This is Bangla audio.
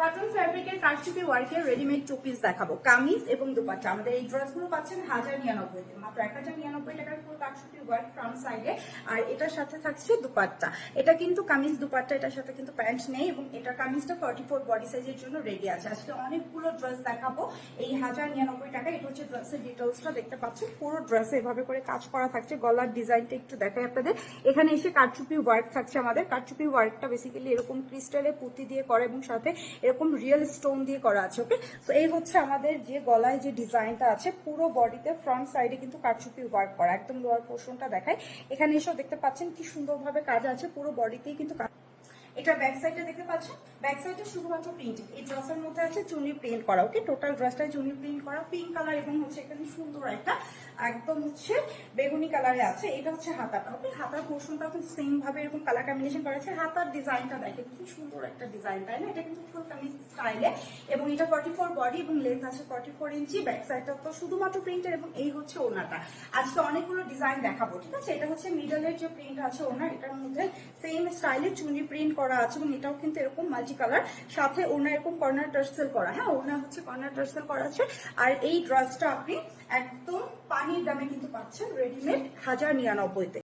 কটন ফ্যাব্রিকের কারচুপি ওয়ার্কের রেডিমেড টু পিস দেখাবো, কামিজ এবং দুপাট্টা। আমাদের এই ড্রেসগুলো পাচ্ছেন 1099 মাত্র 1099 টাকার ফুল কারচুপি ওয়ার্ক ফ্রন্ট সাইডে। আর এটার সাথে থাকছে দুপাট্টা। এটা কিন্তু কামিজ দুপাট্টা, এটার সাথে কিন্তু প্যান্ট নেই এবং এটা কামিজটা 44 বডি সাইজের জন্য রেডি আছে। আজকে অনেকগুলো ড্রেস দেখাবো এই 1099 টাকা। এটা হচ্ছে ড্রেসের ডিটেলসটা দেখতে পাচ্ছেন, পুরো ড্রেসে এভাবে করে কাজ করা থাকছে। গলার ডিজাইনটা একটু দেখাই আপনাদের। এখানে এসে কারচুপি ওয়ার্ক থাকছে আমাদের। কারচুপি ওয়ার্কটা বেসিক্যালি এরকম ক্রিস্টালে পুঁতি দিয়ে করা এবং সাথে এরকম রিয়েল স্টোন দিয়ে করা আছে। ওকে, সো এই হচ্ছে আমাদের যে গলায় যে ডিজাইনটা আছে, পুরো বডিতে ফ্রন্ট সাইডে কিন্তু কারচুপি ওয়ার্ক করা। একদম লোয়ার পোর্শনটা দেখায়, এখানে এসেও দেখতে পাচ্ছেন কি সুন্দরভাবে কাজ আছে, পুরো বডিতেই কিন্তু। এটা ব্যাক সাইডে দেখতে পাচ্ছেন, ব্যাক সাইডে শুধুমাত্র প্রিন্টিং। এই ড্রেসের মধ্যে আছে চুনি প্রিন্ট করা। ওকে, টোটাল ড্রেসটাই চুনি প্রিন্ট করা, পিঙ্ক কালার এবং হচ্ছে এখানে সুন্দর একটা একদম হচ্ছে বেগুনি কালারে আছে। এটা হচ্ছে হাতাটা। ওকে, হাতার পোর্শনটা কিন্তু সেম ভাবে এরকম কালার কম্বিনেশন করা আছে। হাতার ডিজাইনটা দেখেন কি সুন্দর একটা ডিজাইন, তাই না? এটা কিন্তু ফুল কামিজ স্টাইলে এবং এটা 44 বডি এবং লেন্থ আছে 44 ইঞ্চি। ব্যাক সাইডটা তো শুধুমাত্র প্রিন্টের এবং এই হচ্ছে ওনাটা। আজকে অনেকগুলো ডিজাইন দেখাবো, ঠিক আছে? এটা হচ্ছে মিডলের যে প্রিন্ট আছে ওনা, এটার মধ্যে সেম স্টাইলে চুনি প্রিন্ট করা আছে এবং এটাও কিন্তু এরকম মাল্টি কালার, সাথে ওনা এরকম কর্নার টার্সেল করা। হ্যাঁ, ওনা হচ্ছে কর্নার টার্সেল করা আছে। আর এই ড্রেসটা আপনি একদম পানির দামে কিন্তু পাচ্ছেন রেডিমেড 1099-তে।